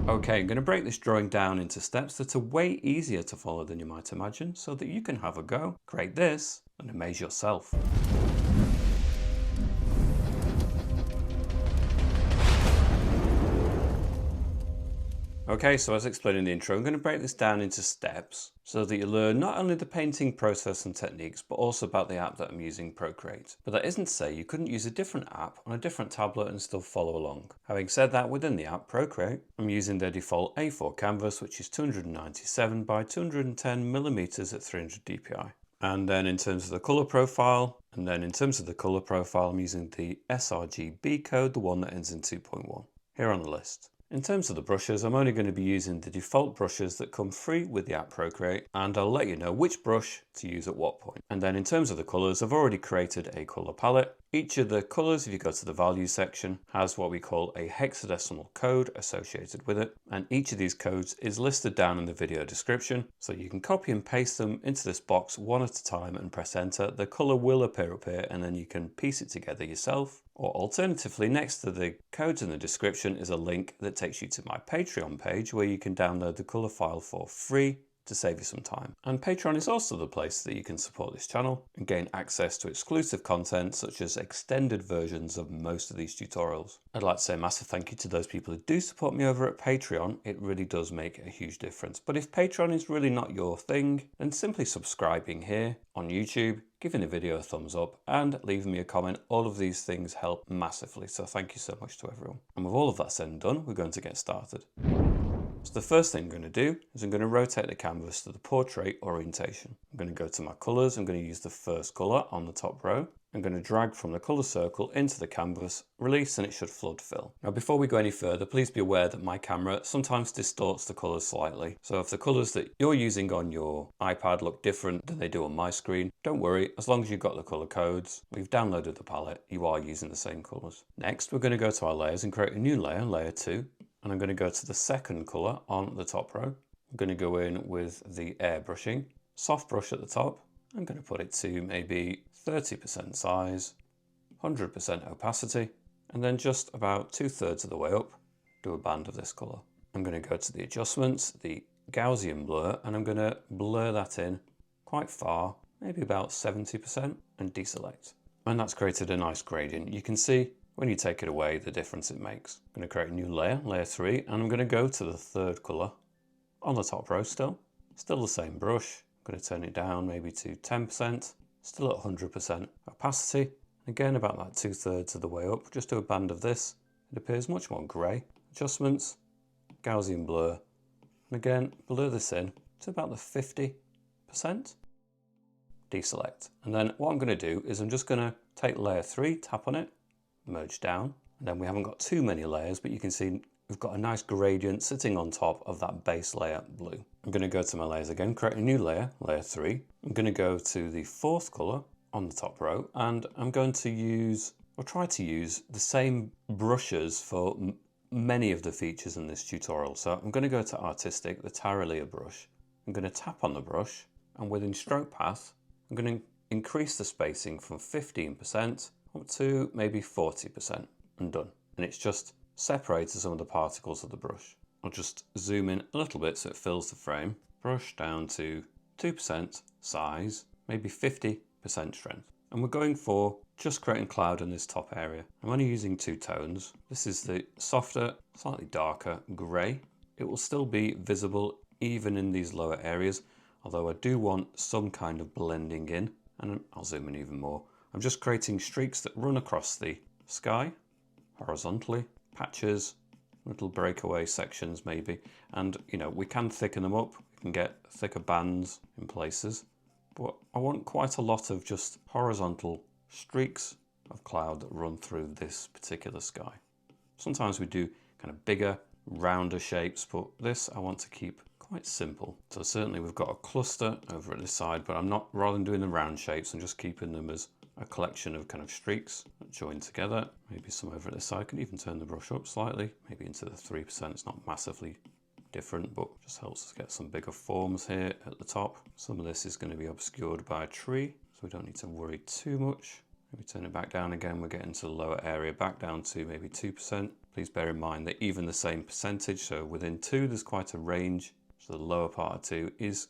Okay, I'm going to break this drawing down into steps that are way easier to follow than you might imagine, so that you can have a go, create this, and amaze yourself. Okay, so as explained in the intro, I'm going to break this down into steps so that you learn not only the painting process and techniques, but also about the app that I'm using, PROCREATE. But that isn't to say you couldn't use a different app on a different tablet and still follow along. Having said that, within the app PROCREATE, I'm using their default A4 canvas, which is 297 by 210 millimeters at 300 dpi. And then in terms of the color profile, I'm using the sRGB code, the one that ends in 2.1, here on the list. In terms of the brushes, I'm only going to be using the default brushes that come free with the app PROCREATE, and I'll let you know which brush to use at what point. And then in terms of the colours, I've already created a colour palette. Each of the colours, if you go to the value section, has what we call a hexadecimal code associated with it, and each of these codes is listed down in the video description, so you can copy and paste them into this box one at a time and press enter. The colour will appear up here, and then you can piece it together yourself. Or alternatively, next to the codes in the description is a link that takes you to my Patreon page where you can download the colour file for free to save you some time. And Patreon is also the place that you can support this channel and gain access to exclusive content such as extended versions of most of these tutorials. I'd like to say a massive thank you to those people who do support me over at Patreon. It really does make a huge difference. But if Patreon is really not your thing, then simply subscribing here on YouTube, giving the video a thumbs up, and leaving me a comment. All of these things help massively, so thank you so much to everyone. And with all of that said and done, we're going to get started. So the first thing I'm going to do is I'm going to rotate the canvas to the portrait orientation. I'm going to go to my colours. I'm going to use the first colour on the top row. I'm going to drag from the colour circle into the canvas, release, and it should flood fill. Now before we go any further, please be aware that my camera sometimes distorts the colours slightly. So if the colours that you're using on your iPad look different than they do on my screen, don't worry, as long as you've got the colour codes, we've downloaded the palette, you are using the same colours. Next, we're going to go to our layers and create a new layer, layer 2. And I'm going to go to the second colour on the top row. I'm going to go in with the airbrushing, soft brush at the top. I'm going to put it to maybe 30% size, 100% opacity, and then just about 2/3 of the way up, do a band of this colour. I'm going to go to the adjustments, the Gaussian blur, and I'm going to blur that in quite far, maybe about 70%, and deselect. And that's created a nice gradient. You can see when you take it away, the difference it makes. I'm going to create a new layer, layer 3, and I'm going to go to the third colour on the top row still. Still the same brush. I'm going to turn it down maybe to 10%, still at 100% opacity. Again, about that 2/3 of the way up, just do a band of this. It appears much more grey. Adjustments, Gaussian blur, and again, blur this in to about the 50%. Deselect. And then what I'm going to do is I'm just going to take layer 3, tap on it, merge down, and then we haven't got too many layers, but you can see we've got a nice gradient sitting on top of that base layer blue. I'm going to go to my layers again, create a new layer, layer 3. I'm going to go to the fourth colour on the top row, and I'm going to use, or try to use, the same brushes for many of the features in this tutorial. So I'm going to go to Artistic, the Taralier brush. I'm going to tap on the brush, and within stroke path, I'm going to increase the spacing from 15% up to maybe 40% and done. And it's just separated some of the particles of the brush. I'll just zoom in a little bit so it fills the frame. Brush down to 2% size, maybe 50% strength. And we're going for just creating cloud in this top area. I'm only using 2 tones. This is the softer, slightly darker grey. It will still be visible even in these lower areas, although I do want some kind of blending in, and I'll zoom in even more. I'm just creating streaks that run across the sky horizontally, patches, little breakaway sections maybe, and we can thicken them up, we can get thicker bands in places, but I want quite a lot of just horizontal streaks of cloud that run through this particular sky. Sometimes we do kind of bigger, rounder shapes, but this I want to keep quite simple. So certainly we've got a cluster over at this side, but I'm not, rather than doing the round shapes, I'm just keeping them as a collection of kind of streaks that join together. Maybe some over at this side. I can even turn the brush up slightly, maybe into the 3%. It's not massively different, but just helps us get some bigger forms here at the top. Some of this is going to be obscured by a tree, so we don't need to worry too much. Maybe turn it back down again, we're getting to the lower area, back down to maybe 2%. Please bear in mind that even the same percentage, so within 2 there's quite a range, so the lower part of 2 is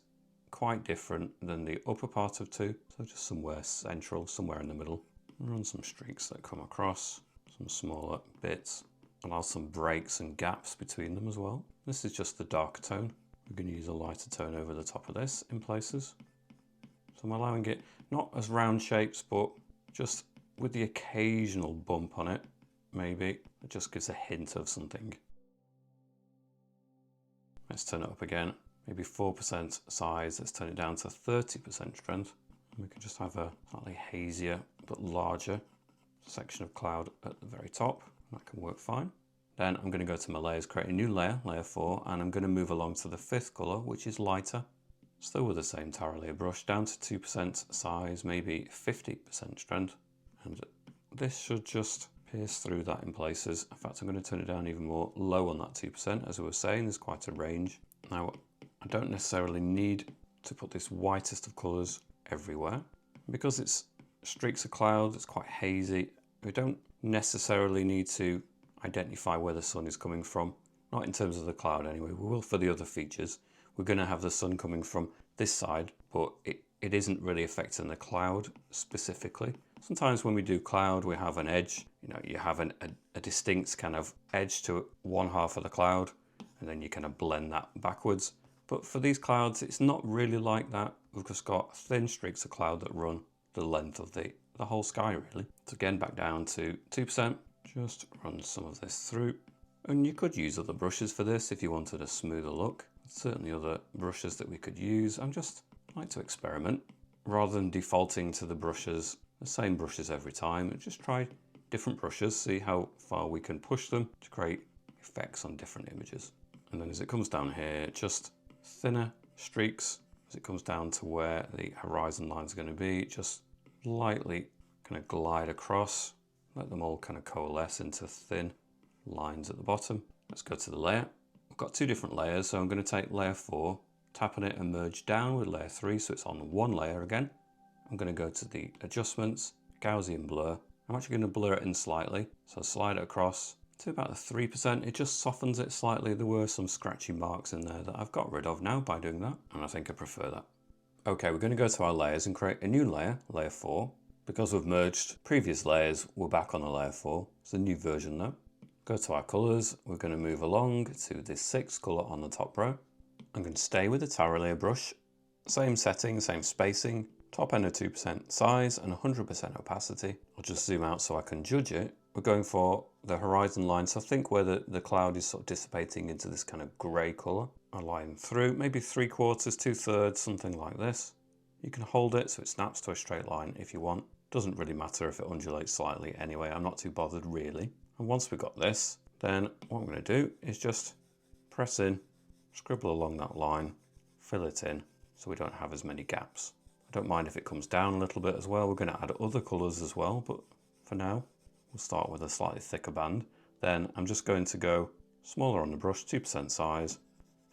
quite different than the upper part of 2, so just somewhere central, somewhere in the middle. Run some streaks that come across, some smaller bits, allow some breaks and gaps between them as well. This is just the darker tone. We're going to use a lighter tone over the top of this in places. So I'm allowing it not as round shapes, but just with the occasional bump on it, maybe. It just gives a hint of something. Let's turn it up again. Maybe 4% size. Let's turn it down to 30% strength. And we can just have a slightly hazier but larger section of cloud at the very top. That can work fine. Then I'm going to go to my layers, create a new layer, layer 4, and I'm going to move along to the 5th colour, which is lighter. Still with the same tower layer brush, down to 2% size, maybe 50% strength. And this should just pierce through that in places. In fact, I'm going to turn it down even more low on that 2%. As I was saying, there's quite a range. Now, I don't necessarily need to put this whitest of colours everywhere. Because it's streaks of cloud, it's quite hazy. We don't necessarily need to identify where the sun is coming from. Not in terms of the cloud anyway. We will for the other features. We're going to have the sun coming from this side, but it isn't really affecting the cloud specifically. Sometimes when we do cloud, we have an edge. You know, you have a distinct kind of edge to one half of the cloud, and then you kind of blend that backwards. But for these clouds, it's not really like that. We've just got thin streaks of cloud that run the length of the whole sky, really. So again, back down to 2%. Just run some of this through. And you could use other brushes for this if you wanted a smoother look. Certainly other brushes that we could use. I'm just like to experiment rather than defaulting to the brushes, the same brushes every time. Just try different brushes, see how far we can push them to create effects on different images. And then as it comes down here, just thinner streaks as it comes down to where the horizon lines are going to be. Just lightly kind of glide across, let them all kind of coalesce into thin lines at the bottom. Let's go to the layer. I've got 2 different layers, so I'm going to take layer 4, tap on it and merge down with layer 3, so it's on one layer again. I'm going to go to the adjustments, Gaussian blur. I'm actually going to blur it in slightly, so slide it across to about the 3%. It just softens it slightly. There were some scratchy marks in there that I've got rid of now by doing that, and I think I prefer that. Okay, we're going to go to our layers and create a new layer, layer 4. Because we've merged previous layers, we're back on the layer 4. It's a new version now. Go to our colours, we're going to move along to the 6th colour on the top row. I'm going to stay with the tower layer brush, same setting, same spacing, top end of 2% size and 100% opacity. I'll just zoom out so I can judge it. We're going for the horizon line, so think where the cloud is sort of dissipating into this kind of grey colour. A line through, maybe 3/4, 2/3, something like this. You can hold it so it snaps to a straight line if you want. Doesn't really matter if it undulates slightly anyway, I'm not too bothered really. And once we've got this, then what I'm going to do is just press in, scribble along that line, fill it in so we don't have as many gaps. I don't mind if it comes down a little bit as well. We're going to add other colours as well, but for now we'll start with a slightly thicker band. Then I'm just going to go smaller on the brush, 2% size,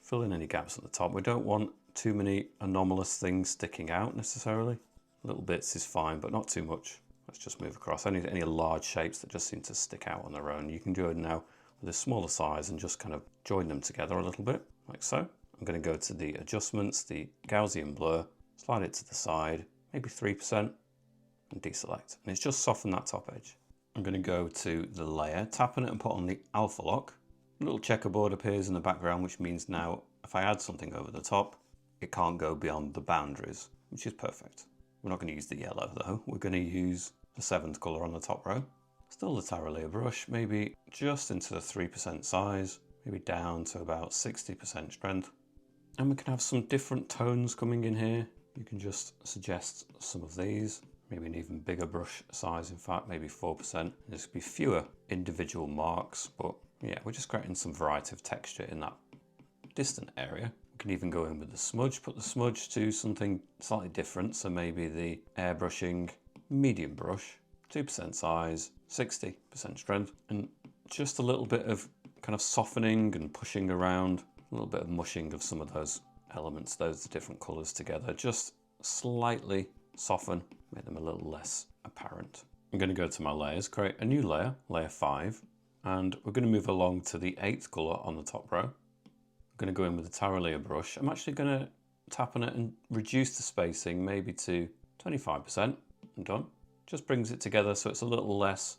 fill in any gaps at the top. We don't want too many anomalous things sticking out necessarily. Little bits is fine, but not too much. Let's just move across. Any large shapes that just seem to stick out on their own, you can do it now with a smaller size and just kind of join them together a little bit, like so. I'm going to go to the adjustments, the Gaussian blur, slide it to the side, maybe 3%, and deselect. And it's just softened that top edge. I'm going to go to the layer, tap on it and put on the alpha lock. A little checkerboard appears in the background, which means now if I add something over the top, it can't go beyond the boundaries, which is perfect. We're not going to use the yellow though. We're going to use the 7th colour on the top row. Still the tower layer brush, maybe just into the 3% size, maybe down to about 60% strength. And we can have some different tones coming in here. You can just suggest some of these, maybe an even bigger brush size, in fact, maybe 4%. There's be fewer individual marks, but yeah, we're just creating some variety of texture in that distant area. We can even go in with the smudge, put the smudge to something slightly different. So maybe the airbrushing medium brush, 2% size, 60% strength, and just a little bit of kind of softening and pushing around, a little bit of mushing of some of those elements, those different colors together, just slightly soften, make them a little less apparent. I'm going to go to my layers, create a new layer, layer 5, and we're going to move along to the 8th colour on the top row. I'm going to go in with the Tara layer brush. I'm actually going to tap on it and reduce the spacing maybe to 25%. I'm done. Just brings it together so it's a little less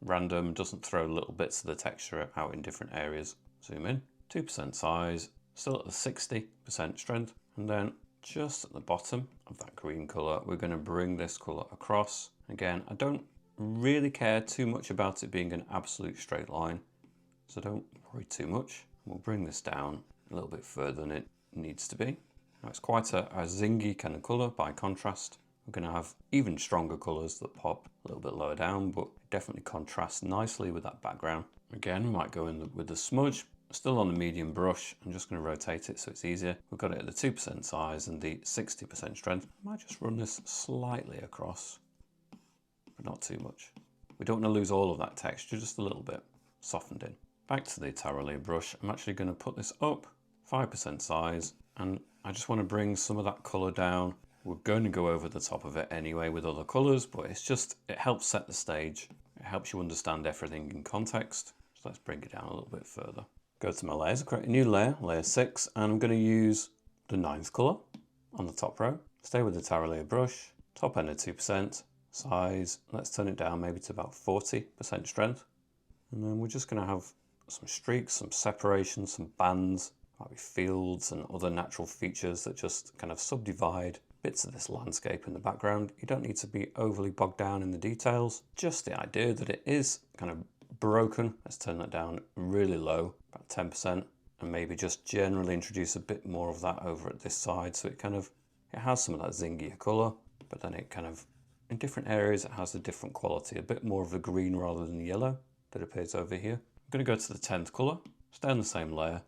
random, doesn't throw little bits of the texture out in different areas. Zoom in, 2% size, still at the 60% strength, and then just at the bottom of that green colour, we're going to bring this colour across. Again, I don't really care too much about it being an absolute straight line, so don't worry too much. We'll bring this down a little bit further than it needs to be. Now it's quite a zingy kind of colour by contrast. We're going to have even stronger colours that pop a little bit lower down, but definitely contrast nicely with that background. Again, we might go in with the smudge, still on the medium brush. I'm just going to rotate it so it's easier. We've got it at the 2% size and the 60% strength. I might just run this slightly across, but not too much. We don't want to lose all of that texture, just a little bit softened in. Back to the Tara layer brush. I'm actually going to put this up 5% size, and I just want to bring some of that colour down. We're going to go over the top of it anyway with other colours, but it helps set the stage. It helps you understand everything in context. So let's bring it down a little bit further. Go to my layers, create a new layer, layer 6, and I'm going to use the 9th colour on the top row. Stay with the Tara layer brush, top end at 2%, size, let's turn it down maybe to about 40% strength. And then we're just going to have some streaks, some separation, some bands, might be fields and other natural features that just kind of subdivide bits of this landscape in the background. You don't need to be overly bogged down in the details, just the idea that it is kind of broken. Let's turn that down really low, about 10%, and maybe just generally introduce a bit more of that over at this side, so it has some of that zingier colour, but then it kind of, in different areas, it has a different quality, a bit more of the green rather than the yellow that appears over here. I'm going to go to the 10th colour, stay on the same layer,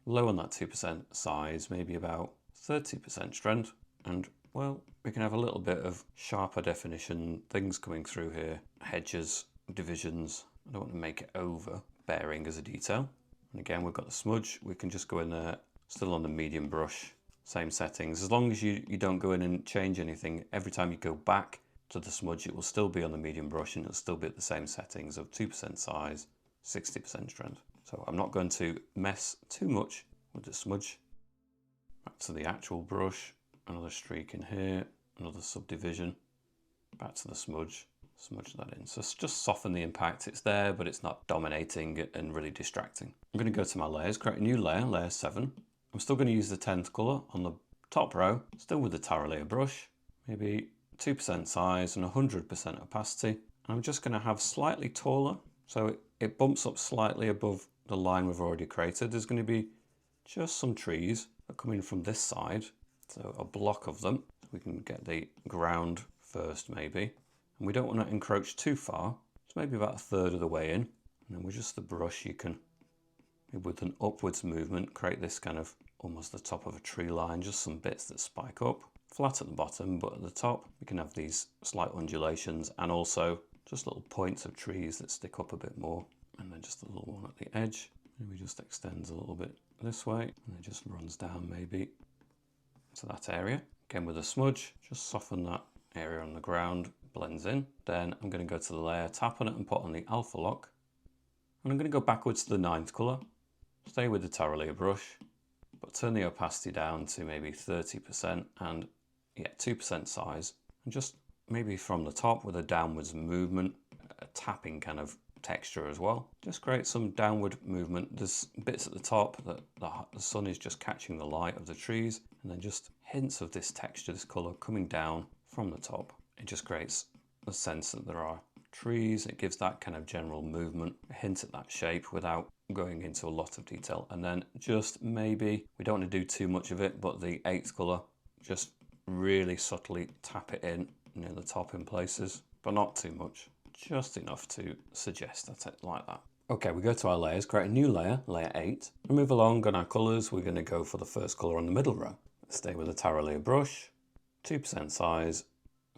low on that 2% size, maybe about 30% strength, and well, we can have a little bit of sharper definition, things coming through here, hedges, divisions. I don't want to make it overbearing as a detail. And again, we've got the smudge. We can just go in there, still on the medium brush, same settings. As long as you don't go in and change anything, every time you go back to the smudge, it will still be on the medium brush and it'll still be at the same settings of 2% size, 60% strength. So I'm not going to mess too much with the smudge. Back to the actual brush, another streak in here, another subdivision, back to the smudge that in. So just soften the impact. It's there, but it's not dominating and really distracting. I'm going to go to my layers, create a new layer, layer 7. I'm still going to use the 10th colour on the top row, still with the Tara layer brush, maybe 2% size and 100% opacity. And I'm just going to have slightly taller, so it bumps up slightly above the line we've already created. There's going to be just some trees that come in from this side, so a block of them. We can get the ground first maybe, and we don't want to encroach too far, so maybe about a third of the way in. And then with just the brush, you can, with an upwards movement, create this kind of almost the top of a tree line, just some bits that spike up, flat at the bottom, but at the top we can have these slight undulations and also just little points of trees that stick up a bit more, and then just a little one at the edge. Maybe just extends a little bit this way, and it just runs down maybe to that area. Again with a smudge, just soften that area on the ground, blends in. Then I'm going to go to the layer, tap on it and put on the alpha lock. And I'm going to go backwards to the 9th colour, stay with the Tara layer brush, but turn the opacity down to maybe 30% and 2% size. And just maybe from the top with a downwards movement, a tapping kind of texture as well. Just create some downward movement. There's bits at the top that the sun is just catching the light of the trees, and then just hints of this texture, this colour coming down from the top. It just creates a sense that there are trees. It gives that kind of general movement, a hint at that shape without going into a lot of detail. And then just maybe, we don't want to do too much of it, but the 8th colour, just really subtly tap it in near the top in places, but not too much. Just enough to suggest that it's like that. Okay, we go to our layers, create a new layer, layer 8. We move along on our colours. We're going to go for the first colour on the middle row. Stay with the Tara layer brush, 2% size,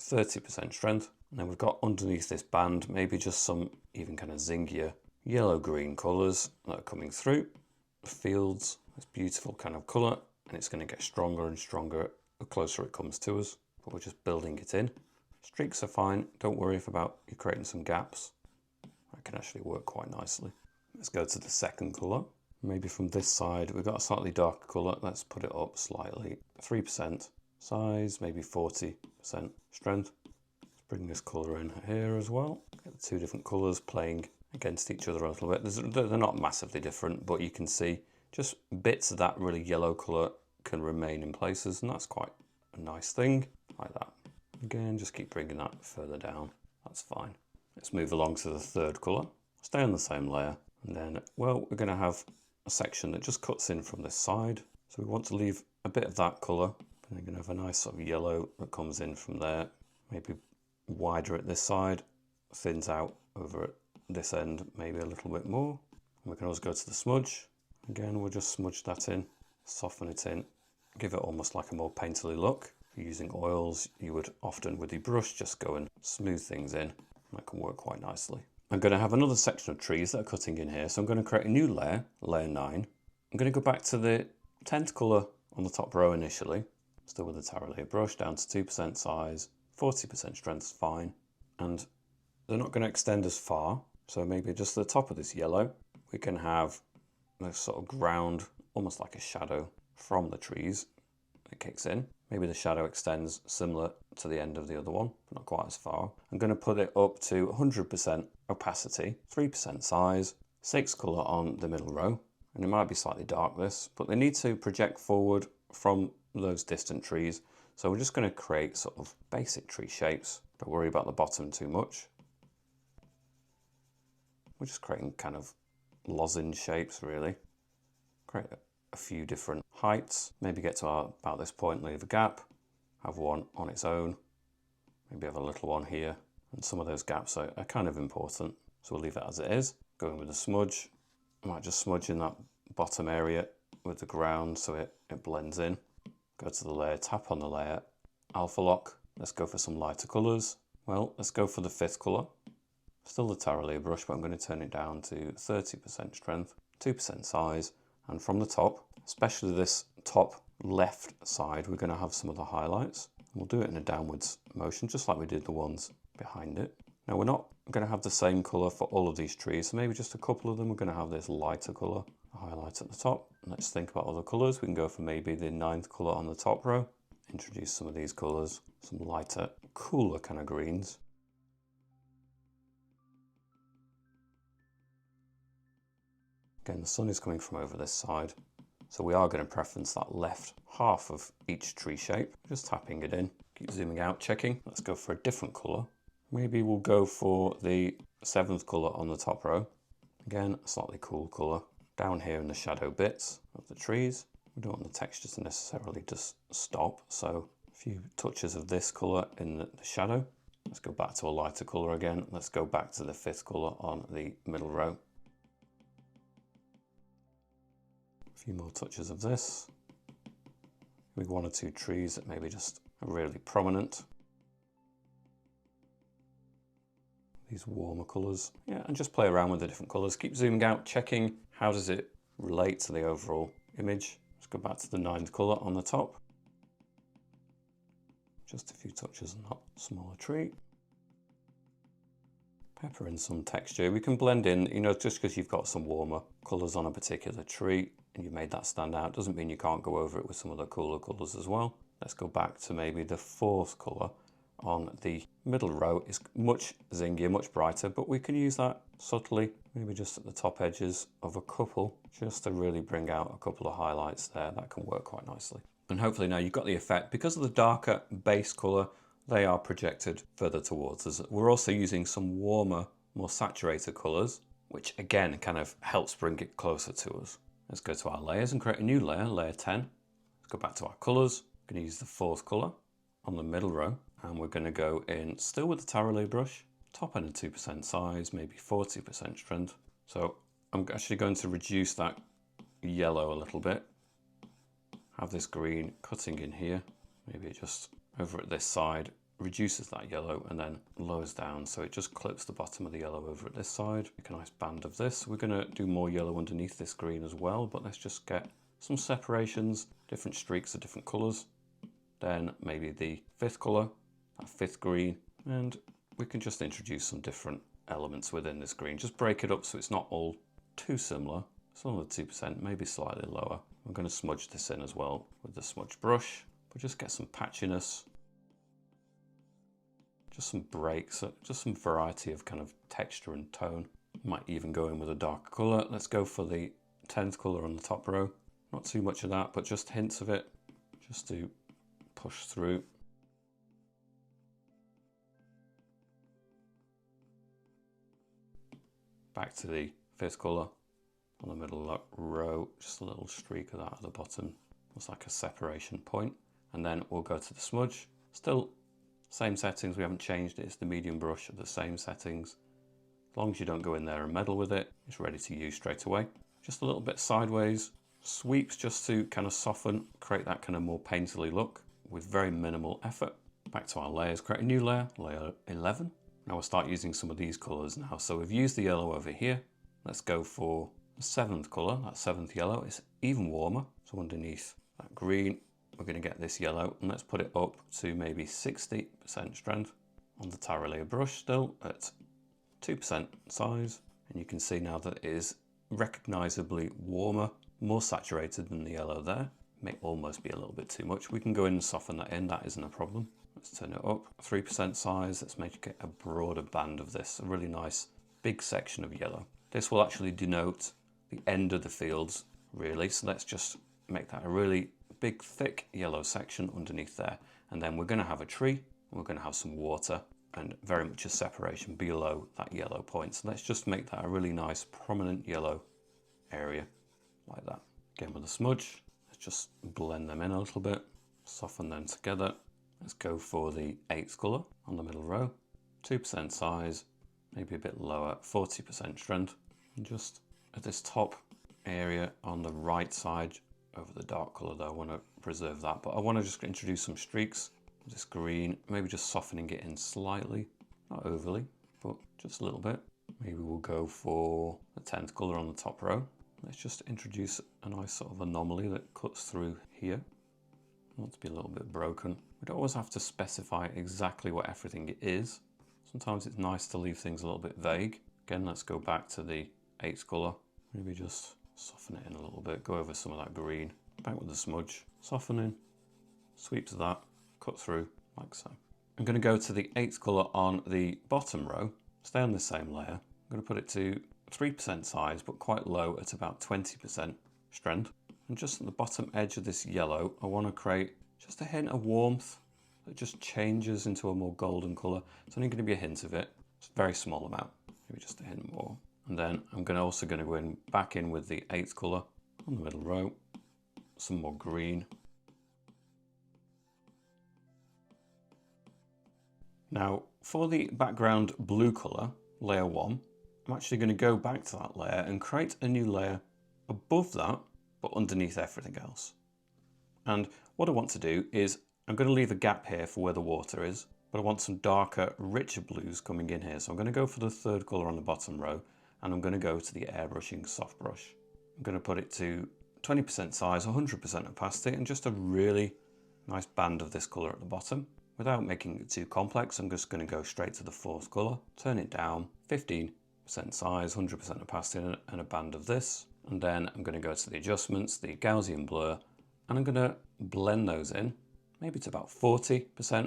30% strength. And then we've got underneath this band, maybe just some even kind of zingier yellow-green colours that are coming through. Fields, this beautiful kind of colour, and it's going to get stronger and stronger the closer it comes to us, but we're just building it in. Streaks are fine, don't worry about you creating some gaps. That can actually work quite nicely. Let's go to the second colour. Maybe from this side, we've got a slightly darker colour. Let's put it up slightly. 3% size, maybe 40% strength. Let's bring this colour in here as well. Get the two different colours playing against each other a little bit. They're not massively different, but you can see just bits of that really yellow colour can remain in places, and that's quite a nice thing, like that. Again, just keep bringing that further down. That's fine. Let's move along to the third colour. Stay on the same layer, and then, well, we're going to have a section that just cuts in from this side. So we want to leave a bit of that colour, and we're going to have a nice sort of yellow that comes in from there, maybe wider at this side, thins out over at this end maybe a little bit more. And we can always go to the smudge. Again, we'll just smudge that in, soften it in, give it almost like a more painterly look. If you're using oils, you would often with your brush just go and smooth things in. That can work quite nicely. I'm going to have another section of trees that are cutting in here, so I'm going to create a new layer, layer 9. I'm going to go back to the 10th colour on the top row initially, still with the Tarot layer brush, down to 2% size, 40% strength is fine, and they're not going to extend as far, so maybe just the top of this yellow, we can have this sort of ground, almost like a shadow from the trees that kicks in. Maybe the shadow extends similar to the end of the other one, but not quite as far. I'm going to put it up to 100% opacity, 3% size, 6 colour on the middle row. And it might be slightly dark this, but they need to project forward from those distant trees. So we're just going to create sort of basic tree shapes. Don't worry about the bottom too much. We're just creating kind of lozenge shapes really. Create a few different heights, maybe get to about this point, leave a gap, have one on its own, maybe have a little one here, and some of those gaps are kind of important, so we'll leave it as it is. Going with the smudge, I might just smudge in that bottom area with the ground so it blends in. Go to the layer, tap on the layer, alpha lock, let's go for some lighter colours. Well, let's go for the 5th colour. Still the Tarot layer brush, but I'm going to turn it down to 30% strength, 2% size, and from the top, especially this top left side, we're going to have some of the highlights. We'll do it in a downwards motion, just like we did the ones behind it. Now we're not going to have the same colour for all of these trees, so maybe just a couple of them we're going to have this lighter colour, the highlight at the top. Let's think about other colours. We can go for maybe the 9th colour on the top row. Introduce some of these colours, some lighter, cooler kind of greens. Again, the sun is coming from over this side, so we are going to preference that left half of each tree shape. Just tapping it in, keep zooming out, checking. Let's go for a different colour. Maybe we'll go for the 7th colour on the top row. Again, a slightly cool colour. Down here in the shadow bits of the trees, we don't want the texture to necessarily just stop, so a few touches of this colour in the shadow. Let's go back to a lighter colour again. Let's go back to the 5th colour on the middle row. A few more touches of this. Maybe 1 or 2 trees that maybe just are really prominent. These warmer colours. Yeah, and just play around with the different colours. Keep zooming out, checking how does it relate to the overall image. Let's go back to the 9th colour on the top. Just a few touches on that smaller tree. Pepper in some texture. We can blend in, you know, just because you've got some warmer colours on a particular tree and you've made that stand out, doesn't mean you can't go over it with some of the cooler colours as well. Let's go back to maybe the 4th colour on the middle row. It's much zingier, much brighter, but we can use that subtly, maybe just at the top edges of a couple, just to really bring out a couple of highlights there. That can work quite nicely. And hopefully now you've got the effect. Because of the darker base colour, they are projected further towards us. We're also using some warmer, more saturated colours, which again kind of helps bring it closer to us. Let's go to our layers and create a new layer, layer 10. Let's go back to our colours. I'm going to use the 4th colour on the middle row, and we're going to go in still with the Tarot layer brush, top end of 2% size, maybe 40% strength. So I'm actually going to reduce that yellow a little bit. Have this green cutting in here, maybe just over at this side, reduces that yellow and then lowers down, so it just clips the bottom of the yellow over at this side. Make a nice band of this. We're going to do more yellow underneath this green as well, but let's just get some separations, different streaks of different colours. Then maybe the 5th colour, that 5th green, And we can just introduce some different elements within this green. Just break it up so it's not all too similar. Some of the 2%, maybe slightly lower. I'm going to smudge this in as well with the smudge brush, but just get some patchiness. Just some breaks, just some variety of kind of texture and tone. Might even go in with a darker colour. Let's go for the 10th colour on the top row. Not too much of that, but just hints of it, just to push through. Back to the 5th colour on the middle row, just a little streak of that at the bottom. Looks like a separation point. And then we'll go to the smudge. Still same settings, we haven't changed it. It's the medium brush of the same settings. As long as you don't go in there and meddle with it, it's ready to use straight away. Just a little bit sideways, sweeps just to kind of soften, create that kind of more painterly look with very minimal effort. Back to our layers, create a new layer, layer 11. Now we'll start using some of these colors now. So we've used the yellow over here. Let's go for the 7th color, that 7th yellow. It's even warmer. So underneath that green, we're going to get this yellow, and let's put it up to maybe 60% strength on the Tyrolean brush, still at 2% size. And you can see now that it is recognizably warmer, more saturated than the yellow there. May almost be a little bit too much. We can go in and soften that in, that isn't a problem. Let's turn it up, 3% size. Let's make it a broader band of this, a really nice big section of yellow. This will actually denote the end of the fields, really. So let's just make that a really big, thick yellow section underneath there. And then we're going to have a tree, and we're going to have some water, and very much a separation below that yellow point. So let's just make that a really nice, prominent yellow area, like that. Again with the smudge, let's just blend them in a little bit, soften them together. Let's go for the 8th colour on the middle row, 2% size, maybe a bit lower, 40% strength. And just at this top area on the right side, over the dark colour though, I want to preserve that, but I want to just introduce some streaks. This green, maybe just softening it in slightly, not overly, but just a little bit. Maybe we'll go for the 10th colour on the top row. Let's just introduce a nice sort of anomaly that cuts through here. I want it to be a little bit broken. We don't always have to specify exactly what everything is. Sometimes it's nice to leave things a little bit vague. Again, let's go back to the 8th colour. Maybe just soften it in a little bit, go over some of that green. Back with the smudge, softening, sweep to that, cut through like so. I'm going to go to the 8th colour on the bottom row, stay on the same layer. I'm going to put it to 3% size, but quite low at about 20% strength. And just at the bottom edge of this yellow, I want to create just a hint of warmth that just changes into a more golden colour. It's only going to be a hint of it. It's a very small amount, maybe just a hint more. And then I'm also going to go in back in with the 8th colour on the middle row, some more green. Now for the background blue colour, layer 1, I'm actually going to go back to that layer and create a new layer above that, but underneath everything else. And what I want to do is, I'm going to leave a gap here for where the water is, but I want some darker, richer blues coming in here. So I'm going to go for the 3rd colour on the bottom row, and I'm going to go to the airbrushing soft brush. I'm going to put it to 20% size, 100% opacity, and just a really nice band of this colour at the bottom. Without making it too complex, I'm just going to go straight to the 4th colour, turn it down, 15% size, 100% opacity, and a band of this. And then I'm going to go to the adjustments, the Gaussian blur, and I'm going to blend those in, maybe to about 40%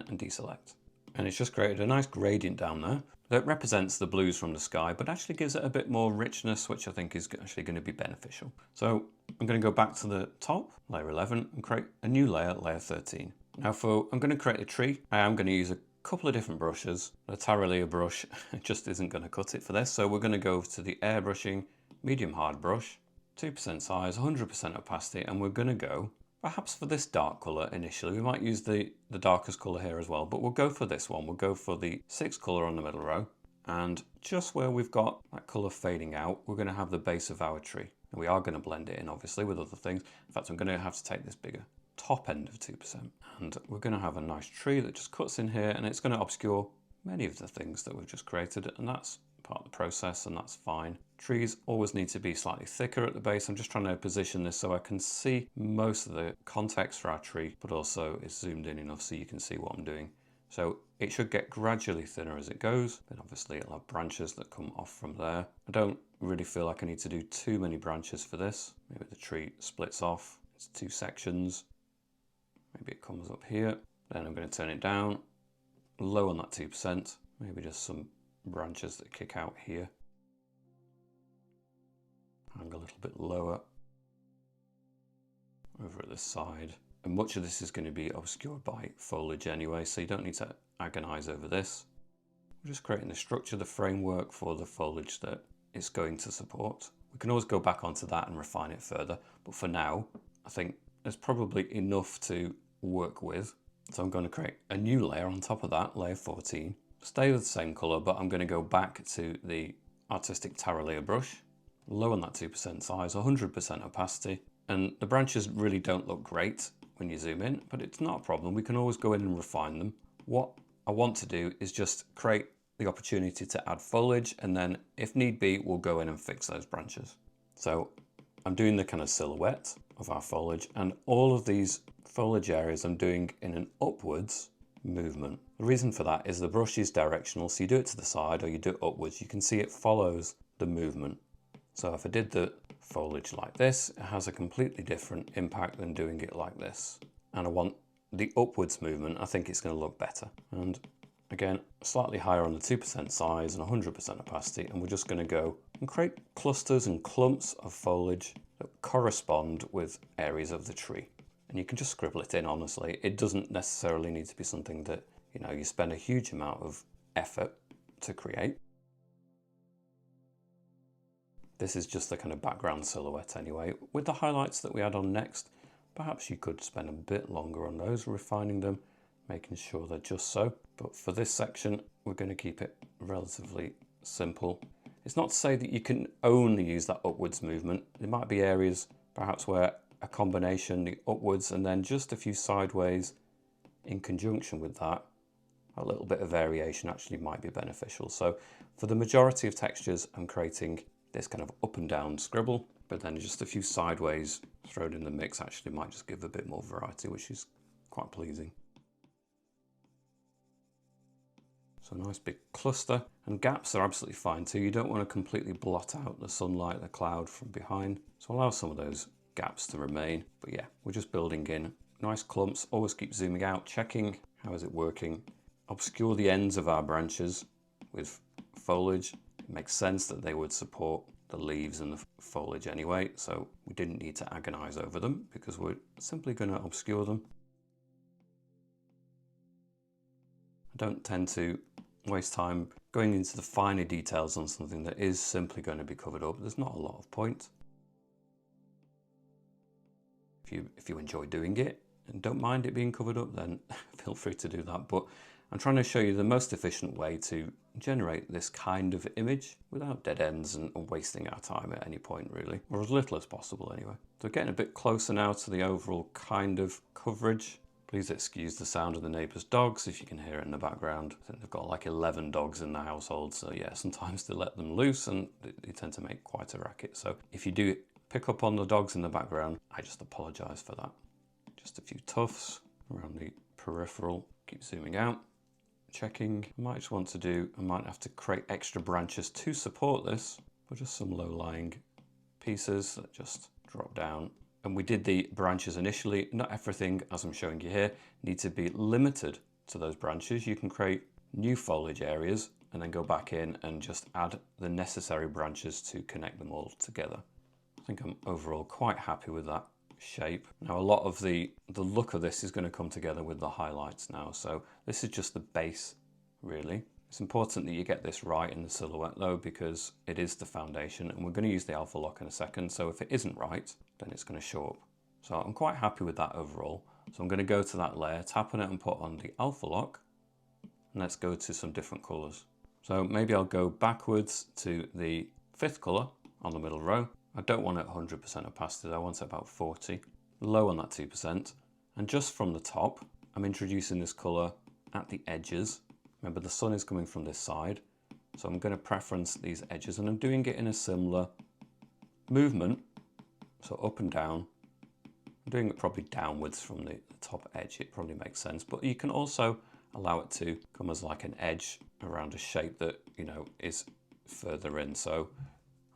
and deselect. And it's just created a nice gradient down there that represents the blues from the sky, but actually gives it a bit more richness, which I think is actually going to be beneficial. So I'm going to go back to the top, layer 11, and create a new layer, layer 13. Now I'm going to create a tree. I am going to use a couple of different brushes. The Tyrolean brush just isn't going to cut it for this. So we're going to go to the airbrushing medium hard brush, 2% size, 100% opacity, and we're going to go perhaps for this dark colour initially. We might use the darkest colour here as well, but we'll go for this one. We'll go for the 6th colour on the middle row, and just where we've got that colour fading out, we're going to have the base of our tree. And we are going to blend it in, obviously, with other things. In fact, I'm going to have to take this bigger top end of 2%. And we're going to have a nice tree that just cuts in here, and it's going to obscure many of the things that we've just created, and that's part of the process, and that's fine. Trees always need to be slightly thicker at the base. I'm just trying to position this so I can see most of the context for our tree, but also it's zoomed in enough so you can see what I'm doing So it should get gradually thinner as it goes. Then obviously it'll have branches that come off from there. I don't really feel like I need to do too many branches for this. Maybe the tree splits off. It's 2 sections. Maybe it comes up here. Then I'm going to turn it down, low on that 2%. Maybe just some branches that kick out here. Hang a little bit lower over at this side. And much of this is going to be obscured by foliage anyway, so you don't need to agonize over this. We're just creating the structure, the framework for the foliage that it's going to support. We can always go back onto that and refine it further, but for now, I think there's probably enough to work with. So I'm going to create a new layer on top of that, layer 14. Stay with the same color, but I'm going to go back to the artistic Terra layer brush, low on that 2% size, 100% opacity. And the branches really don't look great when you zoom in, but it's not a problem. We can always go in and refine them. What I want to do is just create the opportunity to add foliage, and then if need be, we'll go in and fix those branches. So I'm doing the kind of silhouette of our foliage, and all of these foliage areas I'm doing in an upwards movement. The reason for that is the brush is directional, so you do it to the side or you do it upwards, you can see it follows the movement. So if I did the foliage like this, it has a completely different impact than doing it like this. And I want the upwards movement, I think it's going to look better. And again, slightly higher on the 2% size and 100% opacity, and we're just going to go and create clusters and clumps of foliage that correspond with areas of the tree. And you can just scribble it in, honestly. It doesn't necessarily need to be something that, you know, you spend a huge amount of effort to create. This is just the kind of background silhouette anyway. With the highlights that we add on next, perhaps you could spend a bit longer on those, refining them, making sure they're just so. But for this section, we're going to keep it relatively simple. It's not to say that you can only use that upwards movement. There might be areas perhaps where a combination, the upwards and then just a few sideways in conjunction with that, a little bit of variation actually might be beneficial. So for the majority of textures, I'm creating this kind of up and down scribble, but then just a few sideways thrown in the mix actually might just give a bit more variety, which is quite pleasing. So a nice big cluster, and gaps are absolutely fine too. You don't want to completely blot out the sunlight, the cloud from behind. So allow some of those gaps to remain. But yeah, we're just building in nice clumps. Always keep zooming out, checking how is it working. Obscure the ends of our branches with foliage. It makes sense that they would support the leaves and the foliage anyway, so we didn't need to agonize over them because we're simply going to obscure them. I don't tend to waste time going into the finer details on something that is simply going to be covered up. There's not a lot of point. If you enjoy doing it and don't mind it being covered up, then feel free to do that. But I'm trying to show you the most efficient way to generate this kind of image without dead ends and wasting our time at any point really, or as little as possible anyway. So getting a bit closer now to the overall kind of coverage. Please excuse the sound of the neighbour's dogs if you can hear it in the background. I think they've got like 11 dogs in the household, so yeah, sometimes they let them loose and they tend to make quite a racket. So if you do pick up on the dogs in the background, I just apologise for that. Just a few tufts around the peripheral. Keep zooming out, checking. I might just want to do, I might have to create extra branches to support this, but just some low-lying pieces that just drop down. And we did the branches initially. Not everything, as I'm showing you here, needs to be limited to those branches. You can create new foliage areas and then go back in and just add the necessary branches to connect them all together. I think I'm overall quite happy with that shape. Now a lot of the look of this is going to come together with the highlights now. So this is just the base really. It's important that you get this right in the silhouette though, because it is the foundation and we're going to use the alpha lock in a second. So if it isn't right, then it's going to show up. So I'm quite happy with that overall. So I'm going to go to that layer, tap on it and put on the alpha lock. And let's go to some different colors. So maybe I'll go backwards to the 5th color on the middle row. I don't want it 100% opacity, I want it about 40. Low on that 2%. And just from the top, I'm introducing this color at the edges. Remember, the sun is coming from this side, so I'm going to preference these edges, and I'm doing it in a similar movement, so up and down. I'm doing it probably downwards from the top edge, it probably makes sense, but you can also allow it to come as like an edge around a shape that, you know, is further in. So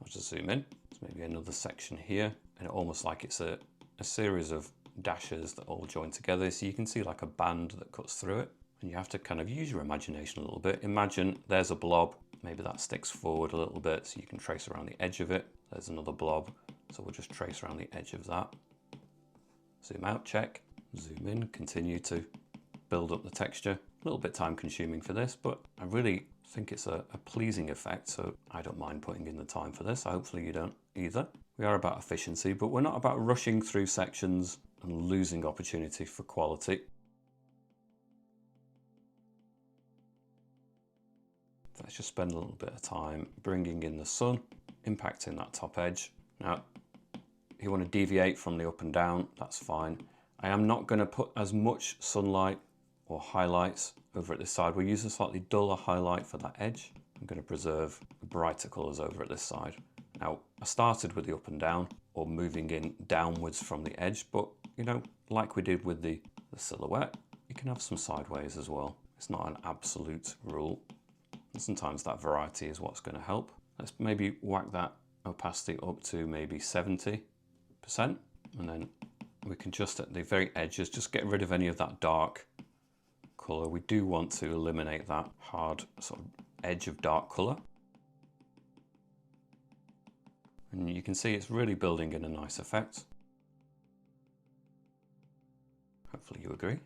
I'll just zoom in. There's maybe another section here, and almost like it's a series of dashes that all join together. So you can see like a band that cuts through it. And you have to kind of use your imagination a little bit. Imagine there's a blob, maybe that sticks forward a little bit so you can trace around the edge of it. There's another blob, so we'll just trace around the edge of that. Zoom out, check, zoom in, continue to build up the texture. A little bit time consuming for this, but I really think it's a pleasing effect, so I don't mind putting in the time for this. Hopefully you don't either. We are about efficiency, but we're not about rushing through sections and losing opportunity for quality. Let's just spend a little bit of time bringing in the sun, impacting that top edge. Now, if you want to deviate from the up and down, that's fine. I am not going to put as much sunlight or highlights over at this side. We'll use a slightly duller highlight for that edge. I'm going to preserve the brighter colours over at this side. Now, I started with the up and down, or moving in downwards from the edge, but, you know, like we did with the silhouette, you can have some sideways as well. It's not an absolute rule. And sometimes that variety is what's going to help. Let's maybe whack that opacity up to maybe 70%. And then we can just at the very edges, just get rid of any of that dark colour. We do want to eliminate that hard sort of edge of dark colour. And you can see it's really building in a nice effect. Hopefully you agree.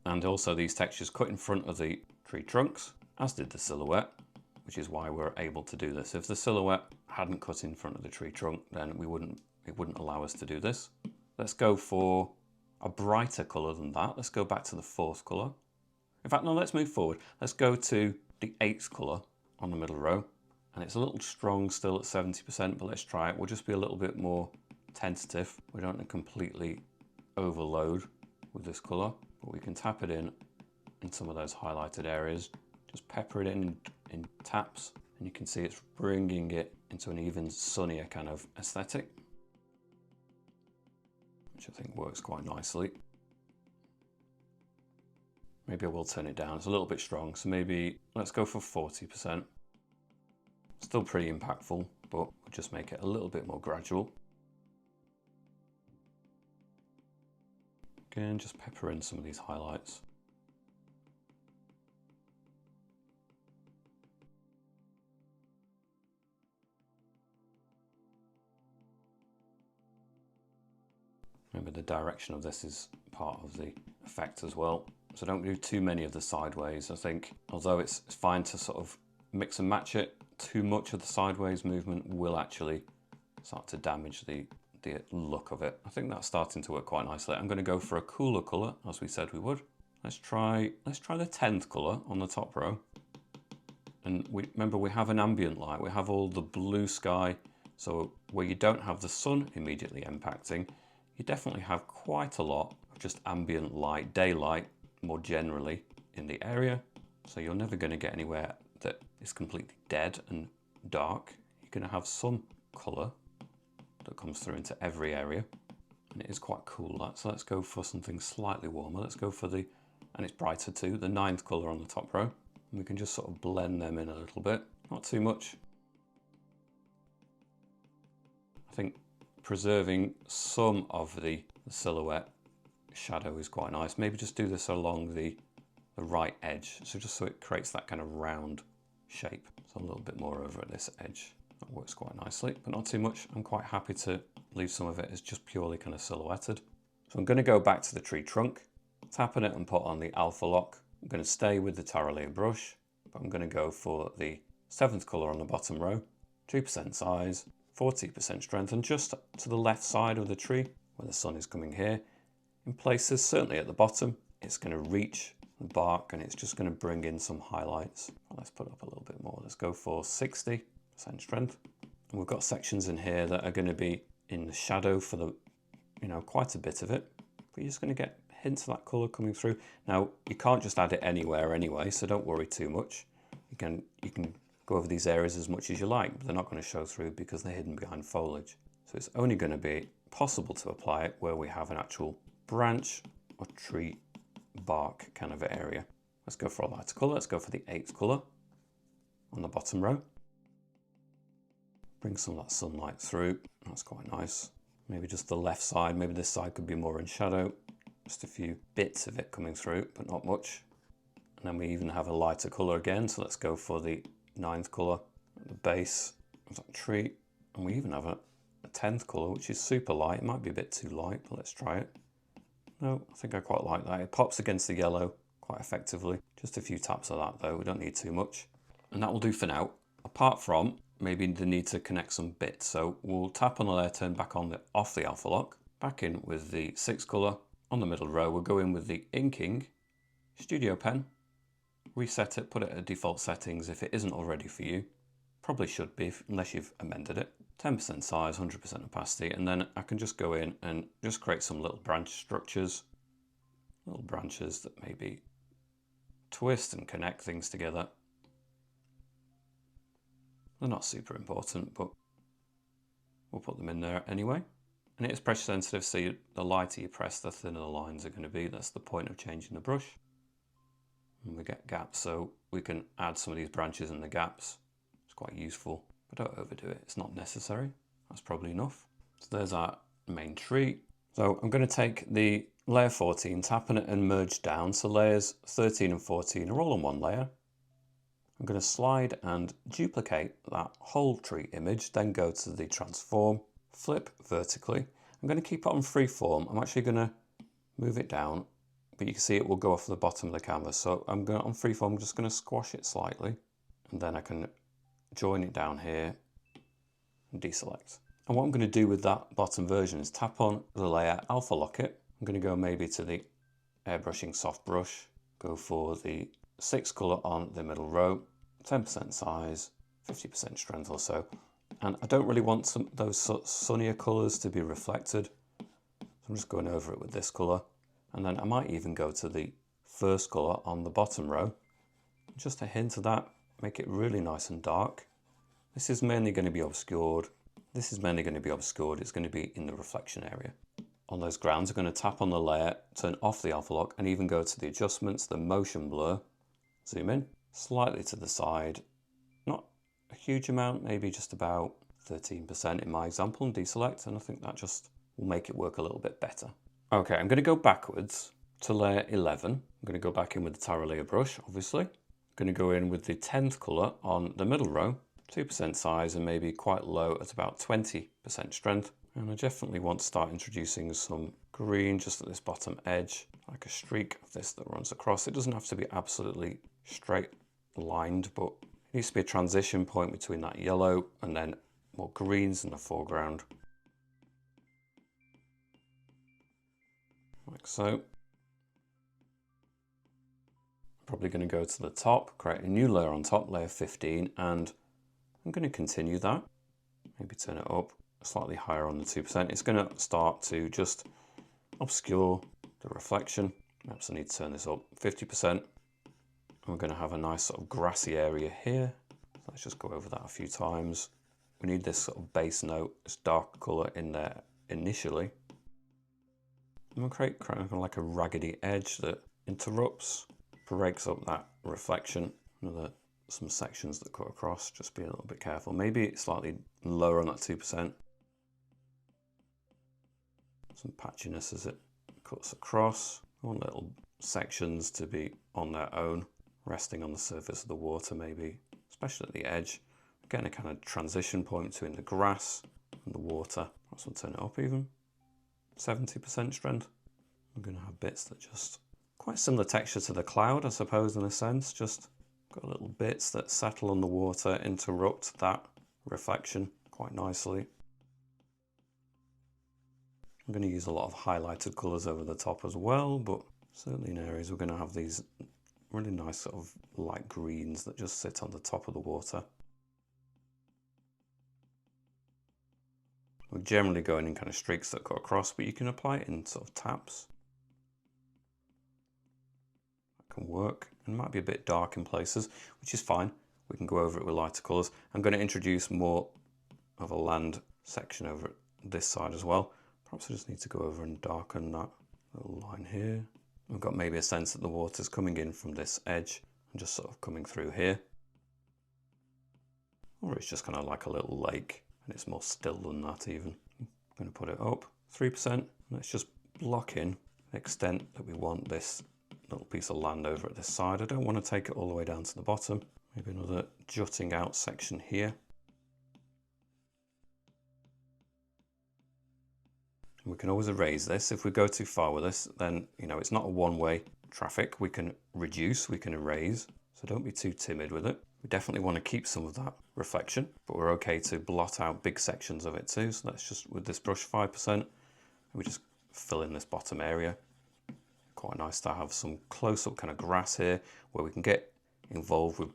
And also these textures cut in front of the tree trunks, as did the silhouette, which is why we're able to do this. If the silhouette hadn't cut in front of the tree trunk, then it wouldn't allow us to do this. Let's go for a brighter colour than that. Let's go back to the 4th colour. In fact, no, let's move forward. Let's go to the 8th colour on the middle row. And it's a little strong still at 70%, but let's try it. We'll just be a little bit more tentative. We don't want to completely overload with this colour, but we can tap it in some of those highlighted areas. Just pepper it in taps, and you can see it's bringing it into an even sunnier kind of aesthetic, which I think works quite nicely. Maybe I will turn it down. It's a little bit strong, so maybe let's go for 40%. Still pretty impactful, but we'll just make it a little bit more gradual. Again, just pepper in some of these highlights. Maybe the direction of this is part of the effect as well. So don't do too many of the sideways. I think, although it's fine to sort of mix and match it, too much of the sideways movement will actually start to damage the look of it. I think that's starting to work quite nicely. I'm going to go for a cooler colour, as we said we would. Let's try the 10th colour on the top row. And remember, we have an ambient light. We have all the blue sky. So where you don't have the sun immediately impacting, you definitely have quite a lot of just ambient light, daylight more generally in the area. So you're never going to get anywhere that is completely dead and dark. You're going to have some colour that comes through into every area, and it is quite cool, that. So let's go for something slightly warmer. Let's go for and it's brighter too, the 9th colour on the top row. And we can just sort of blend them in a little bit, not too much. I think preserving some of the silhouette shadow is quite nice. Maybe just do this along the right edge, so just so it creates that kind of round shape. So a little bit more over at this edge. That works quite nicely, but not too much. I'm quite happy to leave some of it as just purely kind of silhouetted. So I'm going to go back to the tree trunk, tap on it and put on the alpha lock. I'm going to stay with the Tarolea brush, but I'm going to go for the 7th colour on the bottom row, 2% size, 40% strength, and just to the left side of the tree where the sun is coming here. In places, certainly at the bottom, it's going to reach the bark and it's just going to bring in some highlights. Let's put up a little bit more. Let's go for 60% strength. And we've got sections in here that are going to be in the shadow for the, quite a bit of it. But you're just going to get hints of that colour coming through. Now, you can't just add it anywhere anyway, so don't worry too much. You can go over these areas as much as you like, but they're not going to show through because they're hidden behind foliage. So it's only going to be possible to apply it where we have an actual branch or tree bark kind of area. Let's go for a lighter colour. Let's go for the 8th colour on the bottom row. Bring some of that sunlight through. That's quite nice. Maybe just the left side. Maybe this side could be more in shadow. Just a few bits of it coming through, but not much. And then we even have a lighter colour again. So let's go for the 9th colour at the base of that tree. And we even have a 10th colour, which is super light. It might be a bit too light, but let's try it. No, I think I quite like that. It pops against the yellow quite effectively. Just a few taps of that though. We don't need too much. And that will do for now. Apart from maybe the need to connect some bits. So we'll tap on the layer, turn back on off the alpha lock, back in with the 6th colour on the middle row. We'll go in with the inking studio pen, reset it, put it at default settings if it isn't already for you. Probably should be unless you've amended it. 10% size, 100% opacity, and then I can just go in and just create some little branch structures, little branches that maybe twist and connect things together. They're not super important, but we'll put them in there anyway. And it is pressure sensitive, so the lighter you press, the thinner the lines are going to be. That's the point of changing the brush. And we get gaps, so we can add some of these branches in the gaps. It's quite useful, but don't overdo it. It's not necessary. That's probably enough. So there's our main tree. So I'm going to take the layer 14, tap on it and merge down. So layers 13 and 14 are all on one layer. I'm going to slide and duplicate that whole tree image, then go to the transform, flip vertically. I'm going to keep it on freeform. I'm actually going to move it down, but you can see it will go off the bottom of the canvas. So I'm going on freeform, I'm just going to squash it slightly, and then I can join it down here and deselect. And what I'm going to do with that bottom version is tap on the layer, alpha lock it. I'm going to go maybe to the airbrushing soft brush, go for the 6th colour on the middle row, 10% size, 50% strength or so. And I don't really want those sunnier colours to be reflected. So I'm just going over it with this colour. And then I might even go to the 1st colour on the bottom row. Just a hint of that, make it really nice and dark. This is mainly going to be obscured. This is mainly going to be obscured. It's going to be in the reflection area. On those grounds, I'm going to tap on the layer, turn off the alpha lock, and even go to the adjustments, the motion blur. Zoom in, slightly to the side, not a huge amount, maybe just about 13% in my example, and deselect, and I think that just will make it work a little bit better. Okay, I'm going to go backwards to layer 11. I'm going to go back in with the Tara layer brush, obviously. I'm going to go in with the 10th colour on the middle row, 2% size and maybe quite low at about 20% strength. And I definitely want to start introducing some green just at this bottom edge, like a streak of this that runs across. It doesn't have to be absolutely straight lined, but it needs to be a transition point between that yellow and then more greens in the foreground. Like so. Probably going to go to the top, create a new layer on top, layer 15, and I'm going to continue that. Maybe turn it up slightly higher on the 2%. It's going to start to just obscure the reflection. Perhaps I need to turn this up 50%. We're going to have a nice sort of grassy area here. Let's just go over that a few times. We need this sort of base note, this dark colour in there initially. I'm going to create kind of like a raggedy edge that interrupts, breaks up that reflection. Some sections that cut across, just be a little bit careful. Maybe slightly lower on that 2%. Some patchiness as it cuts across. I want little sections to be on their own, resting on the surface of the water maybe, especially at the edge. Getting a kind of transition point between the grass and the water. Perhaps we'll turn it up even. 70% strength. I'm going to have bits that just quite similar texture to the cloud, I suppose, in a sense. Just got little bits that settle on the water, interrupt that reflection quite nicely. I'm going to use a lot of highlighted colours over the top as well, but certainly in areas we're going to have these really nice sort of light greens that just sit on the top of the water. We're generally going in kind of streaks that go across, but you can apply it in sort of taps. That can work. It might be a bit dark in places, which is fine. We can go over it with lighter colours. I'm going to introduce more of a land section over this side as well. Perhaps I just need to go over and darken that little line here. We've got maybe a sense that the water's coming in from this edge and just sort of coming through here. Or it's just kind of like a little lake and it's more still than that even. I'm going to put it up 3%. Let's just block in the extent that we want this little piece of land over at this side. I don't want to take it all the way down to the bottom. Maybe another jutting out section here. We can always erase this. If we go too far with this, then, you know, it's not a one-way traffic. We can reduce, we can erase. So don't be too timid with it. We definitely want to keep some of that reflection, but we're okay to blot out big sections of it too. So let's just, with this brush 5%, we just fill in this bottom area. Quite nice to have some close-up kind of grass here where we can get involved with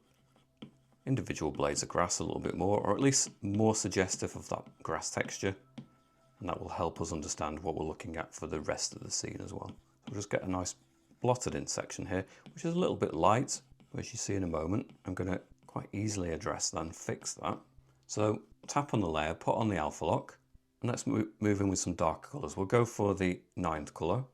individual blades of grass a little bit more, or at least more suggestive of that grass texture. And that will help us understand what we're looking at for the rest of the scene as well. So we'll just get a nice blotted in section here, which is a little bit light, but as you see in a moment, I'm going to quite easily address that and fix that. So tap on the layer, put on the alpha lock, and let's move in with some darker colours. We'll go for the 9th colour.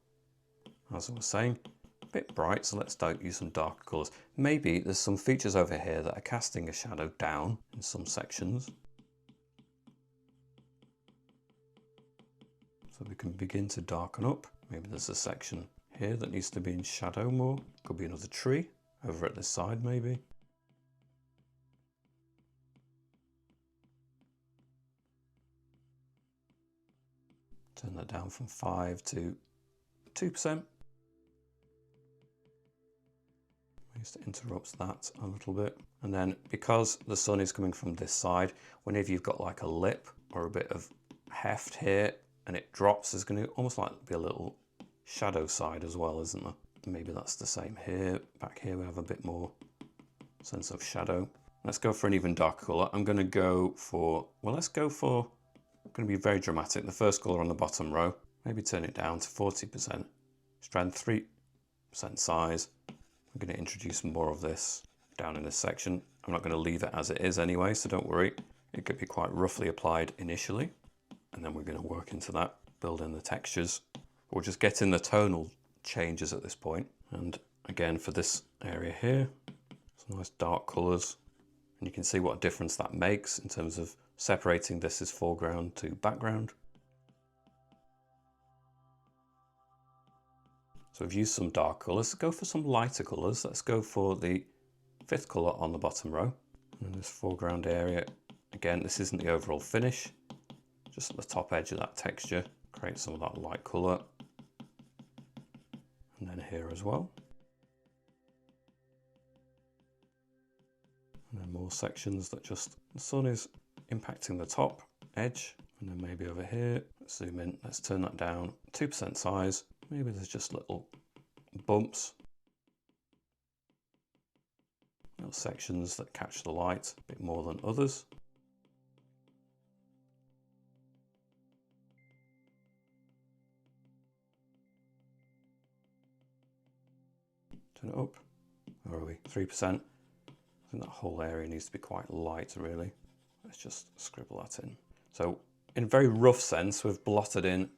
As I was saying, a bit bright, so let's use some darker colours. Maybe there's some features over here that are casting a shadow down in some sections. So we can begin to darken up. Maybe there's a section here that needs to be in shadow more. Could be another tree over at this side maybe. Turn that down from 5 to 2%. Just interrupts that a little bit. And then because the sun is coming from this side, whenever you've got like a lip or a bit of heft here, and it drops, there's going to almost like be a little shadow side as well, isn't there? Maybe that's the same here. Back here we have a bit more sense of shadow. Let's go for an even darker colour. I'm going to go for, well, let's go for, I'm going to be very dramatic. The first colour on the bottom row, maybe turn it down to 40%. Strength 3% size. I'm going to introduce more of this down in this section. I'm not going to leave it as it is anyway, so don't worry. It could be quite roughly applied initially. And then we're going to work into that, build in the textures. We're just getting the tonal changes at this point. And again, for this area here, some nice dark colours. And you can see what a difference that makes in terms of separating this as foreground to background. So we've used some dark colours. Go for some lighter colours. Let's go for the 5th colour on the bottom row. And this foreground area, again, this isn't the overall finish. Just at the top edge of that texture, create some of that light colour. And then here as well. And then more sections that just, the sun is impacting the top edge. And then maybe over here, let's zoom in, let's turn that down, 2% size. Maybe there's just little bumps. Little sections that catch the light a bit more than others. Turn it up. Where are we? 3%. I think that whole area needs to be quite light, really. Let's just scribble that in. So, in a very rough sense, we've blotted in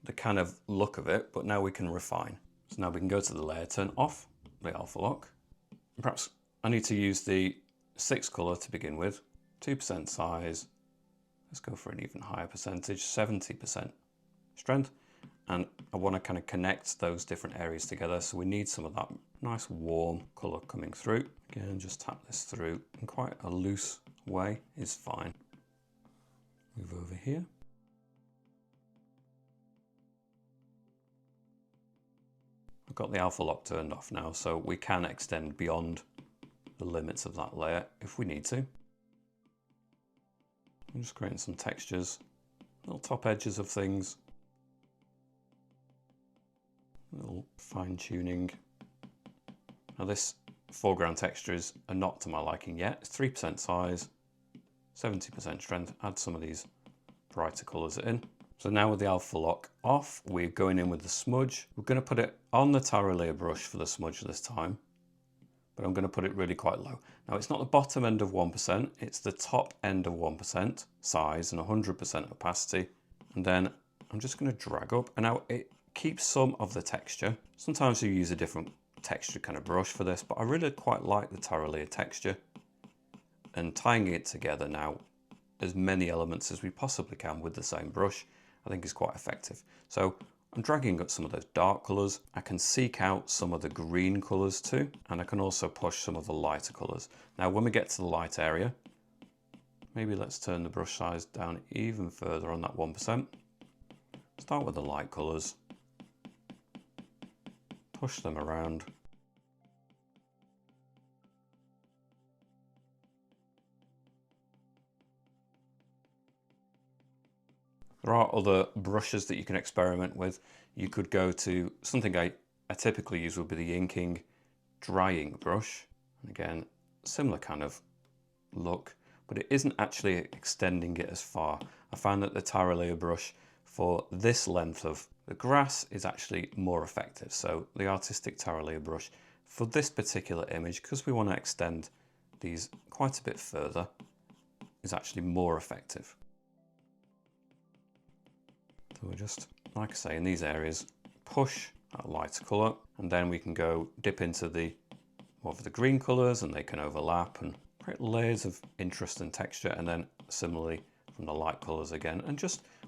the kind of look of it, but now we can refine. So now we can go to the layer, turn off the alpha lock. Perhaps I need to use the 6th colour to begin with. 2% size. Let's go for an even higher percentage, 70% strength. And I want to kind of connect those different areas together. So we need some of that nice warm colour coming through. Again, just tap this through in quite a loose way is fine. Move over here. I've got the alpha lock turned off now, so we can extend beyond the limits of that layer if we need to. I'm just creating some textures, little top edges of things. Little fine tuning. Now this foreground texture is not to my liking yet. It's 3% size, 70% strength. Add some of these brighter colours in. So now with the alpha lock off, we're going in with the smudge. We're going to put it on the Taro layer brush for the smudge this time, but I'm going to put it really quite low. Now it's not the bottom end of 1%, it's the top end of 1% size and 100% opacity. And then I'm just going to drag up, and now it keeps some of the texture. Sometimes you use a different texture kind of brush for this, but I really quite like the Taralea texture, and tying it together now as many elements as we possibly can with the same brush, I think is quite effective. So I'm dragging up some of those dark colours. I can seek out some of the green colours too, and I can also push some of the lighter colours. Now when we get to the light area, maybe let's turn the brush size down even further on that 1%. Start with the light colours, push them around. There are other brushes that you can experiment with. You could go to something I typically use would be the inking drying brush. And again, similar kind of look, but it isn't actually extending it as far. I find that the Taralea brush for this length of the grass is actually more effective. So the artistic Taralea brush for this particular image, because we want to extend these quite a bit further, is actually more effective. So we're just, like I say, in these areas, push that lighter colour, and then we can go dip into the more of the green colours, and they can overlap and create layers of interest and texture. And then similarly from the light colours again, and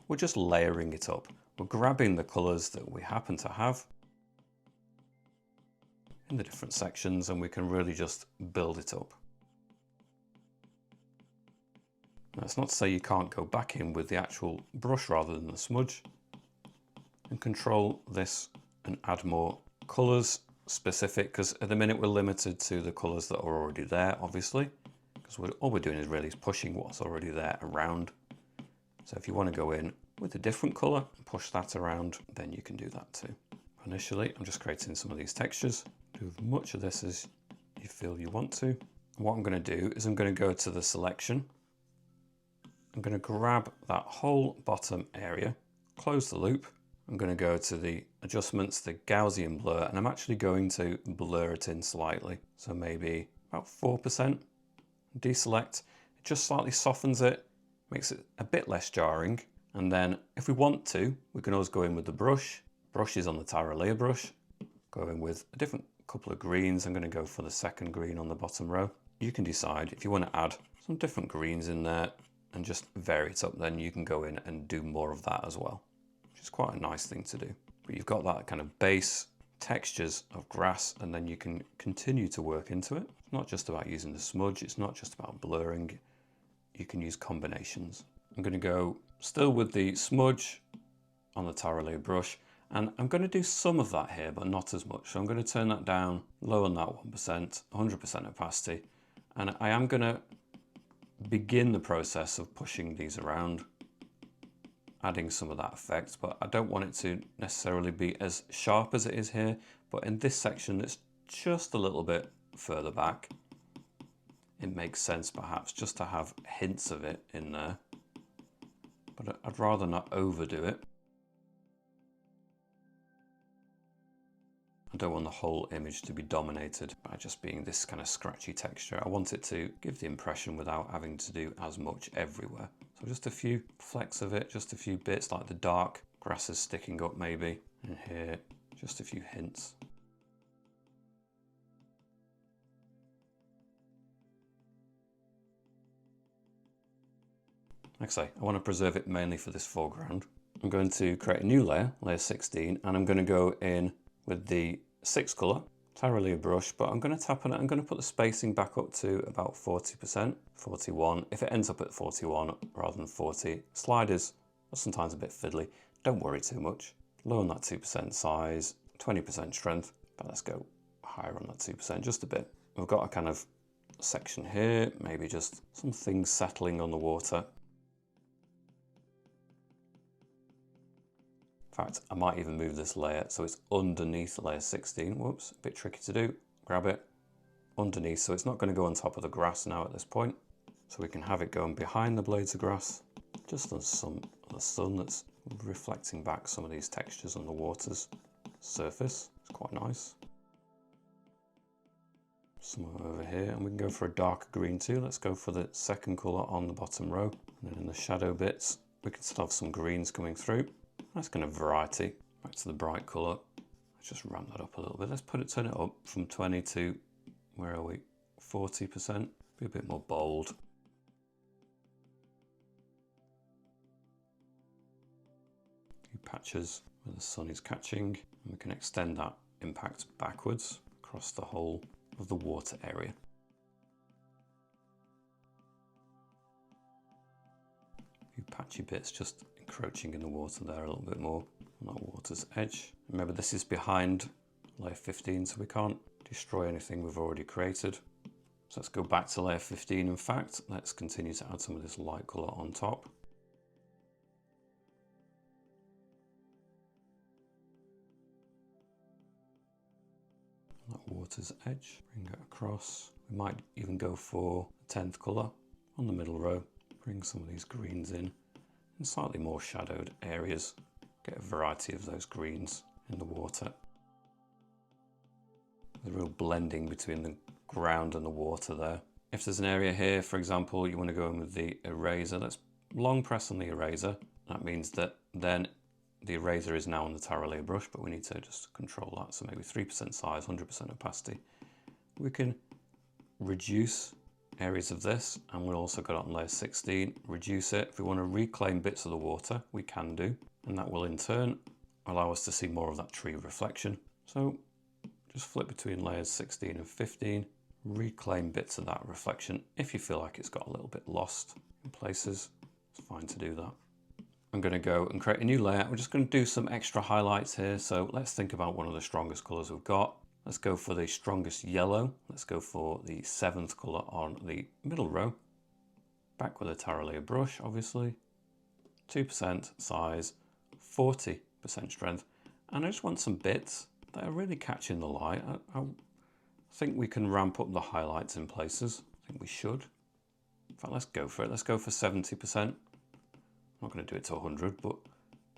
we're just layering it up. We're grabbing the colours that we happen to have in the different sections, and we can really just build it up. That's not to say you can't go back in with the actual brush rather than the smudge, and control this and add more colours specific, because at the minute we're limited to the colours that are already there, obviously, because all we're doing is really pushing what's already there around. So if you want to go in with a different colour and push that around, then you can do that too. Initially, I'm just creating some of these textures. Do as much of this as you feel you want to. And what I'm going to do is I'm going to go to the selection. I'm going to grab that whole bottom area, close the loop. I'm going to go to the adjustments, the Gaussian blur, and I'm actually going to blur it in slightly. So maybe about 4%. Deselect, it just slightly softens it, makes it a bit less jarring. And then if we want to, we can always go in with the brush. Brush is on the Taralea brush. Go in with a different couple of greens. I'm going to go for the second green on the bottom row. You can decide if you want to add some different greens in there and just vary it up, then you can go in and do more of that as well, which is quite a nice thing to do. But you've got that kind of base textures of grass, and then you can continue to work into it. It's not just about using the smudge, it's not just about blurring. You can use combinations. I'm going to go still with the smudge on the Taralea brush, and I'm going to do some of that here, but not as much. So I'm going to turn that down low on that 1%, 100% opacity, and I am going to begin the process of pushing these around, adding some of that effect, but I don't want it to necessarily be as sharp as it is here. But in this section, it's just a little bit further back. It makes sense perhaps just to have hints of it in there, but I'd rather not overdo it. I don't want the whole image to be dominated by just being this kind of scratchy texture. I want it to give the impression without having to do as much everywhere. So just a few flecks of it, just a few bits like the dark grasses sticking up maybe, and here just a few hints. Like I say, I want to preserve it mainly for this foreground. I'm going to create a new layer, layer 16, and I'm going to go in with the 6 colour Taralea brush, but I'm going to tap on it. I'm going to put the spacing back up to about 40%, 41. If it ends up at 41 rather than 40, sliders are sometimes a bit fiddly. Don't worry too much. Low on that 2% size, 20% strength, but let's go higher on that 2%, just a bit. We've got a kind of section here, maybe just some things settling on the water. In fact, I might even move this layer so it's underneath layer 16. Whoops, a bit tricky to do. Grab it underneath, so it's not going to go on top of the grass now at this point. So we can have it going behind the blades of grass, just on some of the sun that's reflecting back some of these textures on the water's surface. It's quite nice. Somewhere over here, and we can go for a darker green too. Let's go for the second colour on the bottom row. And then in the shadow bits, we can still have some greens coming through. Nice kind of variety. Back to the bright colour. Let's just ramp that up a little bit. Let's turn it up from 20 to, where are we? 40%. Be a bit more bold. A few patches where the sun is catching. And we can extend that impact backwards across the whole of the water area. A few patchy bits just encroaching in the water there a little bit more on that water's edge. Remember, this is behind layer 15, so we can't destroy anything we've already created. So let's go back to layer 15. In fact, let's continue to add some of this light colour on top. That water's edge, bring it across. We might even go for the 10th colour on the middle row. Bring some of these greens in slightly more shadowed areas. Get a variety of those greens in the water. The real blending between the ground and the water there. If there's an area here, for example, you want to go in with the eraser, let's long press on the eraser. That means that then the eraser is now on the Tara layer brush, but we need to just control that. So maybe 3% size, 100% opacity. We can reduce areas of this, and we've also got it on layer 16, reduce it. If we want to reclaim bits of the water, we can do, and that will in turn allow us to see more of that tree reflection. So just flip between layers 16 and 15, reclaim bits of that reflection. If you feel like it's got a little bit lost in places, it's fine to do that. I'm going to go and create a new layer. We're just going to do some extra highlights here. So let's think about one of the strongest colors we've got. Let's go for the strongest yellow. Let's go for the 7th color on the middle row. Back with a Tara layer brush, obviously. 2% size, 40% strength. And I just want some bits that are really catching the light. I think we can ramp up the highlights in places. I think we should. In fact, let's go for it. Let's go for 70%. I'm not going to do it to 100, but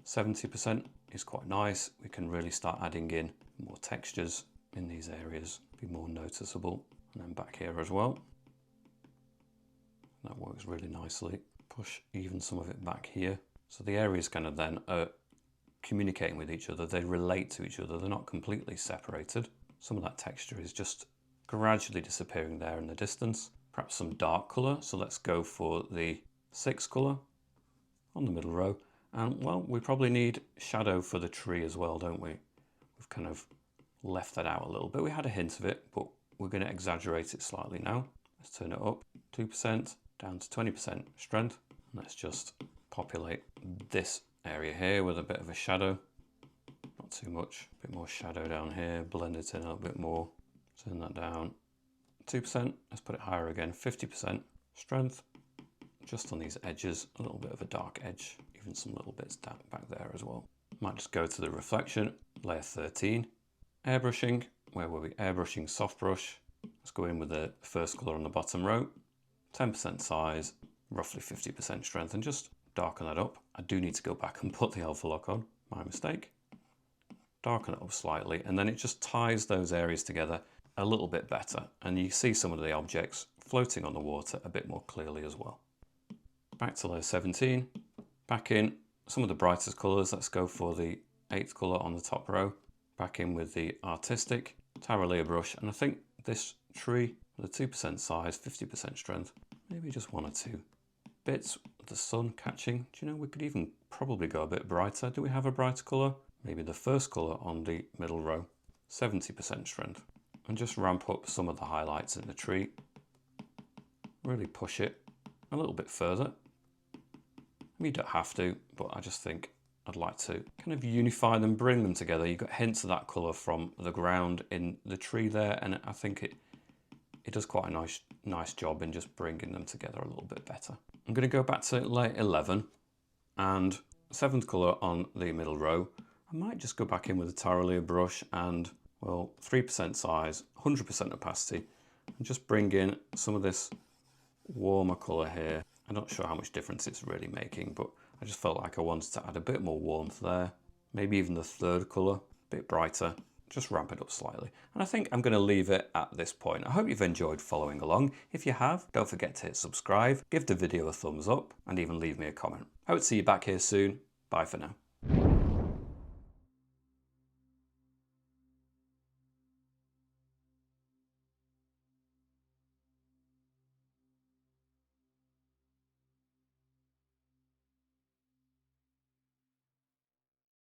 70% is quite nice. We can really start adding in more textures in these areas, be more noticeable. And then back here as well. That works really nicely. Push even some of it back here. So the areas kind of then are communicating with each other. They relate to each other. They're not completely separated. Some of that texture is just gradually disappearing there in the distance. Perhaps some dark color. So let's go for the 6th color on the middle row. And well, we probably need shadow for the tree as well, don't we? We've kind of left that out a little bit. We had a hint of it, but we're going to exaggerate it slightly now. Let's turn it up 2% down to 20% strength. Let's just populate this area here with a bit of a shadow. Not too much, a bit more shadow down here, blend it in a little bit more. Turn that down 2%. Let's put it higher again, 50% strength. Just on these edges, a little bit of a dark edge, even some little bits down back there as well. Might just go to the reflection, layer 13. Airbrushing, where were we? Airbrushing soft brush. Let's go in with the 1st color on the bottom row. 10% size, roughly 50% strength, and just darken that up. I do need to go back and put the alpha lock on, my mistake. Darken it up slightly, and then it just ties those areas together a little bit better. And you see some of the objects floating on the water a bit more clearly as well. Back to layer 17, back in some of the brightest colors. Let's go for the 8th color on the top row. Back in with the artistic Tara layer brush, and I think this tree with a 2% size, 50% strength, maybe just 1 or 2 bits of the sun catching. Do you know, we could even probably go a bit brighter. Do we have a brighter color? Maybe the 1st color on the middle row, 70% strength, and just ramp up some of the highlights in the tree. Really push it a little bit further. I mean, you don't have to, but I just think I'd like to kind of unify them, bring them together. You've got hints of that colour from the ground in the tree there, and I think it does quite a nice job in just bringing them together a little bit better. I'm going to go back to layer 11 and 7th colour on the middle row. I might just go back in with a Tara layer brush and, well, 3% size, 100% opacity, and just bring in some of this warmer colour here. I'm not sure how much difference it's really making, but I just felt like I wanted to add a bit more warmth there. Maybe even the 3rd colour, a bit brighter, just ramp it up slightly. And I think I'm going to leave it at this point. I hope you've enjoyed following along. If you have, don't forget to hit subscribe, give the video a thumbs up, and even leave me a comment. I hope to see you back here soon. Bye for now.